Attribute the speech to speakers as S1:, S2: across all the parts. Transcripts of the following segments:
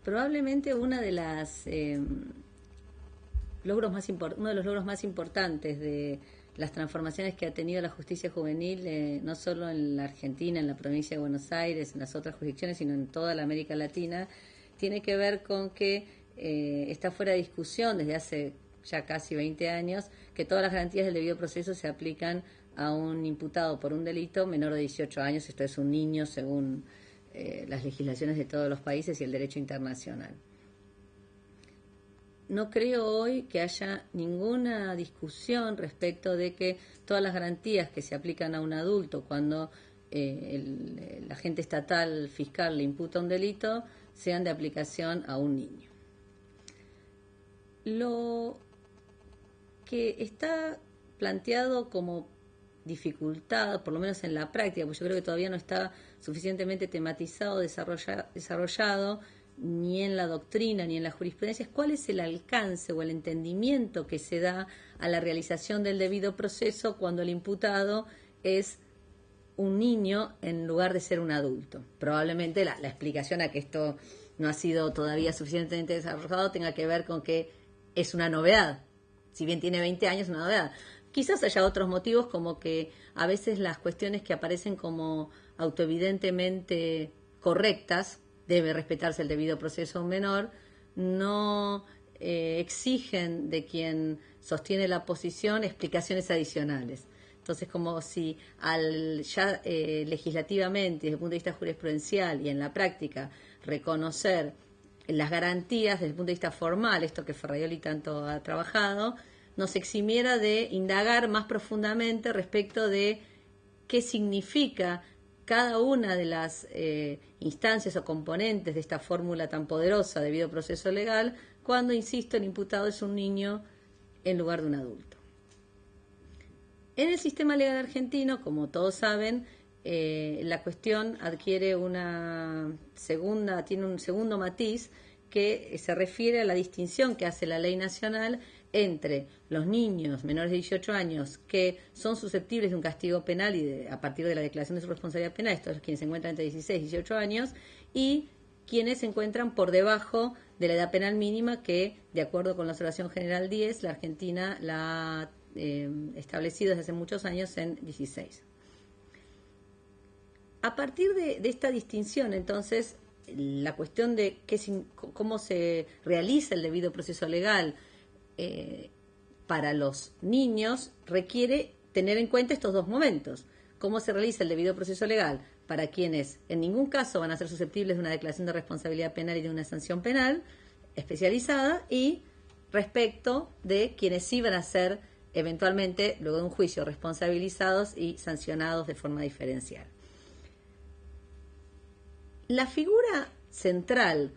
S1: Probablemente una de las uno de los logros más importantes de las transformaciones que ha tenido la justicia juvenil, no solo en la Argentina, en la provincia de Buenos Aires, en las otras jurisdicciones, sino en toda la América Latina, tiene que ver con que está fuera de discusión desde hace ya casi 20 años que todas las garantías del debido proceso se aplican a un imputado por un delito menor de 18 años, esto es un niño según las legislaciones de todos los países y el derecho internacional. No creo hoy que haya ninguna discusión respecto de que todas las garantías que se aplican a un adulto cuando el agente estatal fiscal le imputa un delito sean de aplicación a un niño. Lo que está planteado como dificultad, por lo menos en la práctica, porque yo creo que todavía no está suficientemente tematizado, desarrollado, ni en la doctrina ni en la jurisprudencia, es cuál es el alcance o el entendimiento que se da a la realización del debido proceso cuando el imputado es un niño en lugar de ser un adulto. Probablemente la explicación a que esto no ha sido todavía suficientemente desarrollado tenga que ver con que es una novedad. Si bien tiene 20 años, es una novedad. Quizás haya otros motivos, como que a veces las cuestiones que aparecen como autoevidentemente correctas, debe respetarse el debido proceso a un menor, no exigen de quien sostiene la posición explicaciones adicionales. Entonces, como si legislativamente, desde el punto de vista jurisprudencial y en la práctica, reconocer las garantías desde el punto de vista formal, esto que Ferraioli tanto ha trabajado, nos eximiera de indagar más profundamente respecto de qué significa cada una de las instancias o componentes de esta fórmula tan poderosa de debido proceso legal, cuando, insisto, el imputado es un niño en lugar de un adulto. En el sistema legal argentino, como todos saben, la cuestión adquiere tiene un segundo matiz que se refiere a la distinción que hace la ley nacional entre los niños menores de 18 años que son susceptibles de un castigo penal a partir de la declaración de su responsabilidad penal, estos quienes se encuentran entre 16 y 18 años, y quienes se encuentran por debajo de la edad penal mínima que, de acuerdo con la Observación General 10, la Argentina la ha establecido desde hace muchos años en 16. A partir de esta distinción, entonces, la cuestión de cómo se realiza el debido proceso legal para los niños requiere tener en cuenta estos dos momentos. Cómo se realiza el debido proceso legal para quienes en ningún caso van a ser susceptibles de una declaración de responsabilidad penal y de una sanción penal especializada, y respecto de quienes sí van a ser eventualmente, luego de un juicio, responsabilizados y sancionados de forma diferencial. La figura central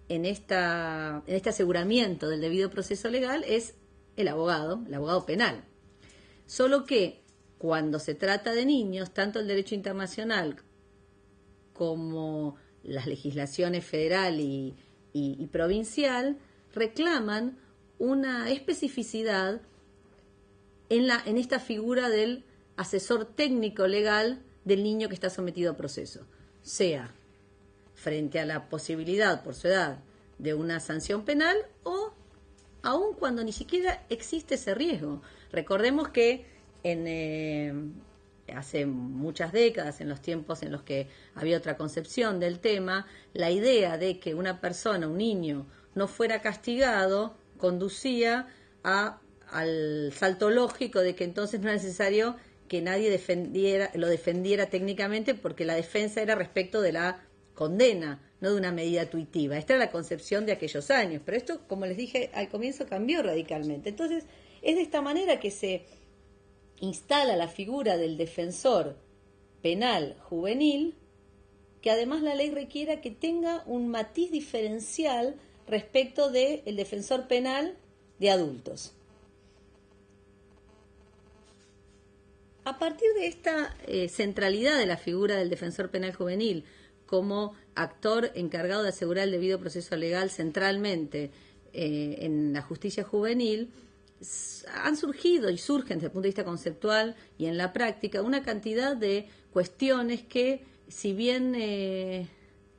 S1: en este aseguramiento del debido proceso legal es el abogado penal. Solo que cuando se trata de niños, tanto el derecho internacional como las legislaciones federal y provincial reclaman una especificidad en esta figura del asesor técnico legal del niño que está sometido a proceso, sea frente a la posibilidad, por su edad, de una sanción penal o aun cuando ni siquiera existe ese riesgo. Recordemos que hace muchas décadas, en los tiempos en los que había otra concepción del tema, la idea de que una persona, un niño, no fuera castigado conducía al salto lógico de que entonces no era necesario que nadie lo defendiera técnicamente, porque la defensa era respecto de la condena, no de una medida tuitiva. Esta era la concepción de aquellos años, pero esto, como les dije al comienzo, cambió radicalmente. Entonces, es de esta manera que se instala la figura del defensor penal juvenil, que además la ley requiera que tenga un matiz diferencial respecto del defensor penal de adultos. A partir de esta centralidad de la figura del defensor penal juvenil como actor encargado de asegurar el debido proceso legal centralmente en la justicia juvenil, han surgido y surgen desde el punto de vista conceptual y en la práctica una cantidad de cuestiones que, si bien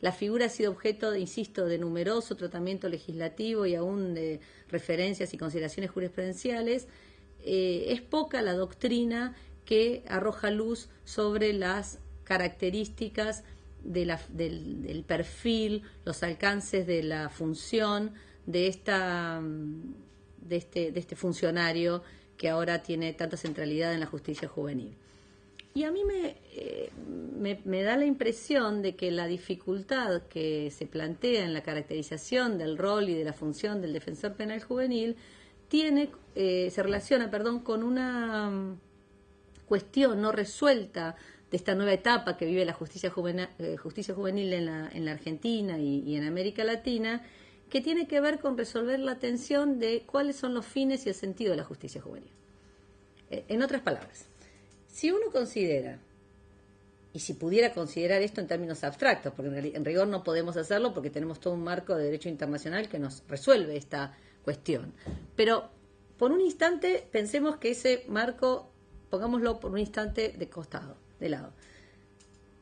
S1: la figura ha sido objeto, insisto, de numeroso tratamiento legislativo y aún de referencias y consideraciones jurisprudenciales, es poca la doctrina que arroja luz sobre las características del perfil, los alcances de la función de este funcionario que ahora tiene tanta centralidad en la justicia juvenil. Y a mí me da la impresión de que la dificultad que se plantea en la caracterización del rol y de la función del defensor penal juvenil se relaciona con una cuestión no resuelta de esta nueva etapa que vive la justicia juvenil en la Argentina y en América Latina, que tiene que ver con resolver la tensión de cuáles son los fines y el sentido de la justicia juvenil. En otras palabras, si uno considera, y si pudiera considerar esto en términos abstractos, porque en rigor no podemos hacerlo porque tenemos todo un marco de derecho internacional que nos resuelve esta cuestión, pero por un instante pensemos que ese marco, pongámoslo por un instante de lado.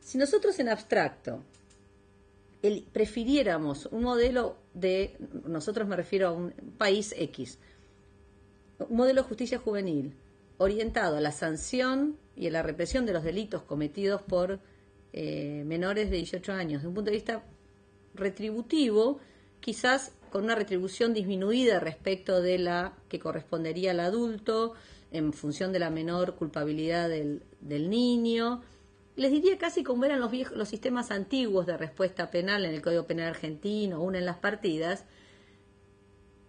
S1: Si nosotros en abstracto prefiriéramos un modelo nosotros me refiero a un país X, un modelo de justicia juvenil orientado a la sanción y a la represión de los delitos cometidos por menores de 18 años, desde un punto de vista retributivo, quizás con una retribución disminuida respecto de la que correspondería al adulto, en función de la menor culpabilidad del niño. Les diría casi como eran los sistemas antiguos de respuesta penal en el Código Penal argentino, una en las partidas.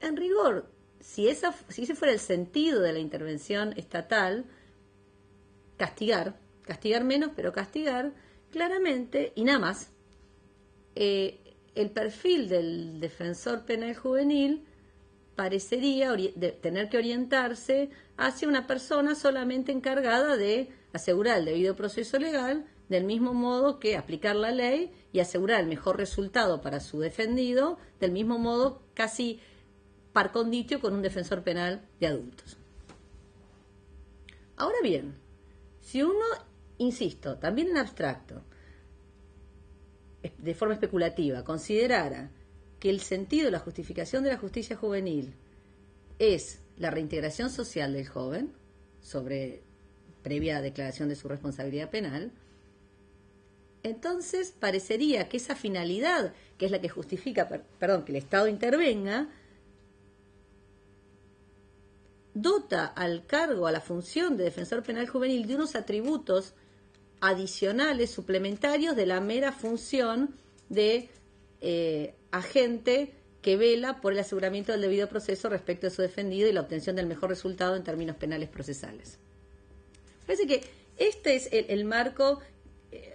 S1: En rigor, si ese fuera el sentido de la intervención estatal, castigar menos, pero castigar claramente, y nada más, el perfil del defensor penal juvenil parecería tener que orientarse hacia una persona solamente encargada de asegurar el debido proceso legal, del mismo modo que aplicar la ley y asegurar el mejor resultado para su defendido, del mismo modo casi par conditio con un defensor penal de adultos. Ahora bien, si uno, insisto, también en abstracto, de forma especulativa, considerara que el sentido de la justificación de la justicia juvenil es la reintegración social del joven, previa declaración de su responsabilidad penal, entonces parecería que esa finalidad, que es la que justifica, que el Estado intervenga, dota al cargo, a la función de defensor penal juvenil de unos atributos adicionales, suplementarios de la mera función de agente que vela por el aseguramiento del debido proceso respecto de su defendido y la obtención del mejor resultado en términos penales procesales. Parece que este es el marco,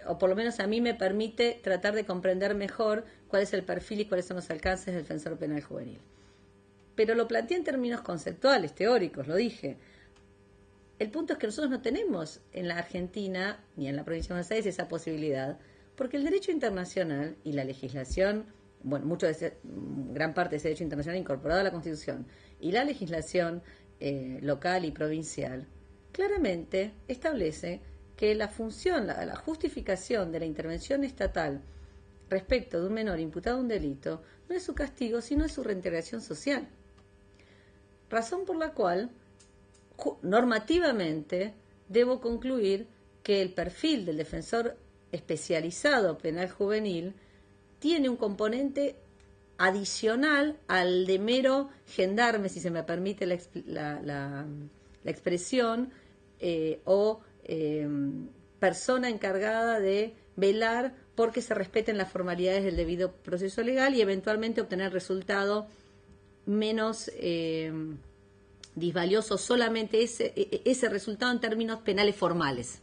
S1: o por lo menos a mí me permite tratar de comprender mejor cuál es el perfil y cuáles son los alcances del defensor penal juvenil. Pero lo planteé en términos conceptuales, teóricos, lo dije. El punto es que nosotros no tenemos en la Argentina ni en la provincia de Buenos Aires esa posibilidad, porque el derecho internacional y la legislación, gran parte de ese derecho internacional incorporado a la Constitución, y la legislación local y provincial, claramente establece que la función, la justificación de la intervención estatal respecto de un menor imputado a un delito no es su castigo, sino es su reintegración social. Razón por la cual, normativamente, debo concluir que el perfil del defensor especializado penal juvenil tiene un componente adicional al de mero gendarme, si se me permite la expresión, persona encargada de velar porque se respeten las formalidades del debido proceso legal y eventualmente obtener resultado menos disvalioso, solamente ese resultado en términos penales formales.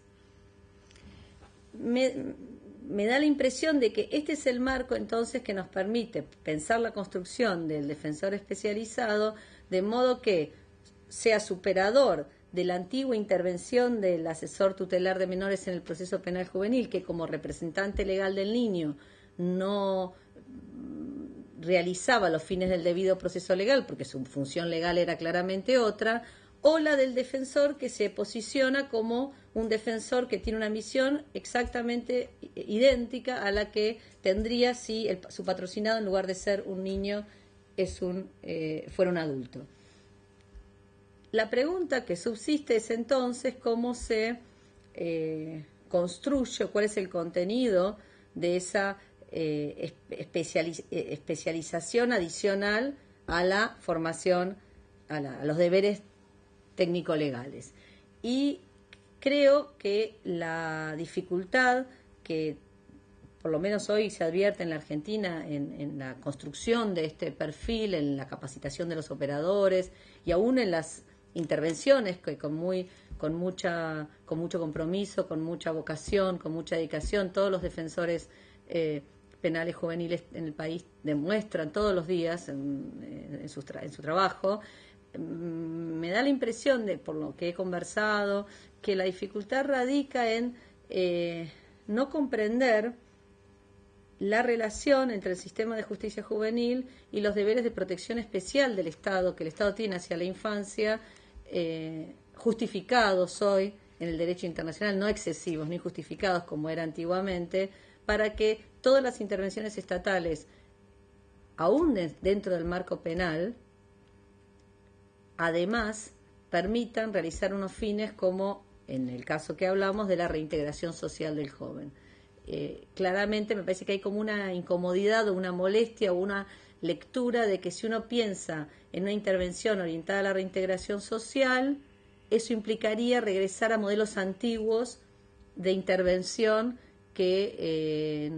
S1: Me da la impresión de que este es el marco entonces que nos permite pensar la construcción del defensor especializado de modo que sea superador de la antigua intervención del asesor tutelar de menores en el proceso penal juvenil, que como representante legal del niño no realizaba los fines del debido proceso legal, porque su función legal era claramente otra, o la del defensor que se posiciona como un defensor que tiene una misión exactamente idéntica a la que tendría si su patrocinado, en lugar de ser un niño, fuera un adulto. La pregunta que subsiste es entonces cómo se construye, cuál es el contenido de esa especialización adicional a la formación, a los deberes técnico-legales. Y creo que la dificultad que por lo menos hoy se advierte en la Argentina en la construcción de este perfil, en la capacitación de los operadores y aún en las intervenciones que con mucho compromiso, con mucha vocación, con mucha dedicación, todos los defensores penales juveniles en el país demuestran todos los días en su trabajo. Me da la impresión, por lo que he conversado, que la dificultad radica en no comprender la relación entre el sistema de justicia juvenil y los deberes de protección especial del Estado, que el Estado tiene hacia la infancia, justificados hoy en el derecho internacional, no excesivos ni justificados como era antiguamente, para que todas las intervenciones estatales, aún dentro del marco penal, además permitan realizar unos fines como, en el caso que hablamos, de la reintegración social del joven. Claramente me parece que hay como una incomodidad o una molestia o una lectura de que si uno piensa en una intervención orientada a la reintegración social, eso implicaría regresar a modelos antiguos de intervención que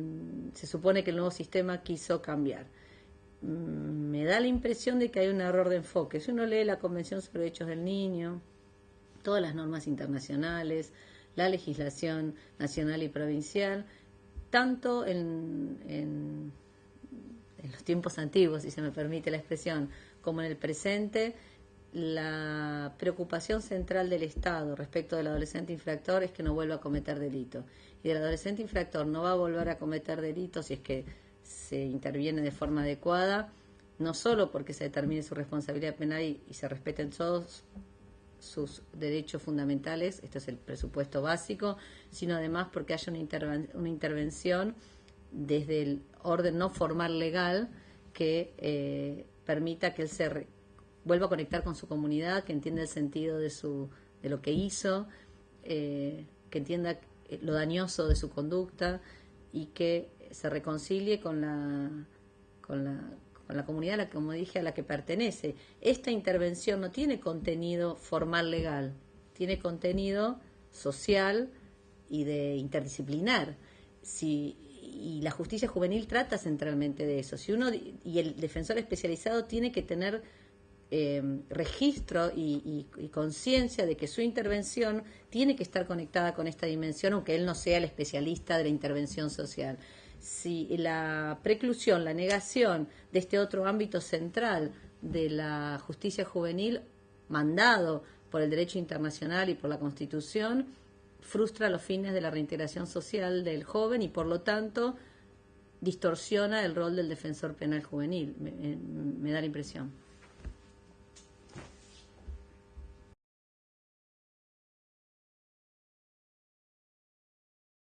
S1: se supone que el nuevo sistema quiso cambiar. Me da la impresión de que hay un error de enfoque. Si uno lee la Convención sobre Derechos del Niño, todas las normas internacionales, la legislación nacional y provincial, tanto en los tiempos antiguos, si se me permite la expresión, como en el presente, la preocupación central del Estado respecto del adolescente infractor es que no vuelva a cometer delito. Y el adolescente infractor no va a volver a cometer delitos si es que se interviene de forma adecuada, no solo porque se determine su responsabilidad penal y se respeten todos sus derechos fundamentales, esto es el presupuesto básico, sino además porque haya una intervención desde el orden no formal legal que permita que él se vuelva a conectar con su comunidad, que entienda el sentido de lo que hizo, que entienda lo dañoso de su conducta y que se reconcilie con la comunidad, como dije, a la que pertenece. Esta intervención no tiene contenido formal legal, tiene contenido social y de interdisciplinar. Y la justicia juvenil trata centralmente de eso. Y el defensor especializado tiene que tener registro y conciencia de que su intervención tiene que estar conectada con esta dimensión, aunque él no sea el especialista de la intervención social. Si la preclusión, la negación de este otro ámbito central de la justicia juvenil, mandado por el derecho internacional y por la Constitución, frustra los fines de la reintegración social del joven y, por lo tanto, distorsiona el rol del defensor penal juvenil. Me da la impresión.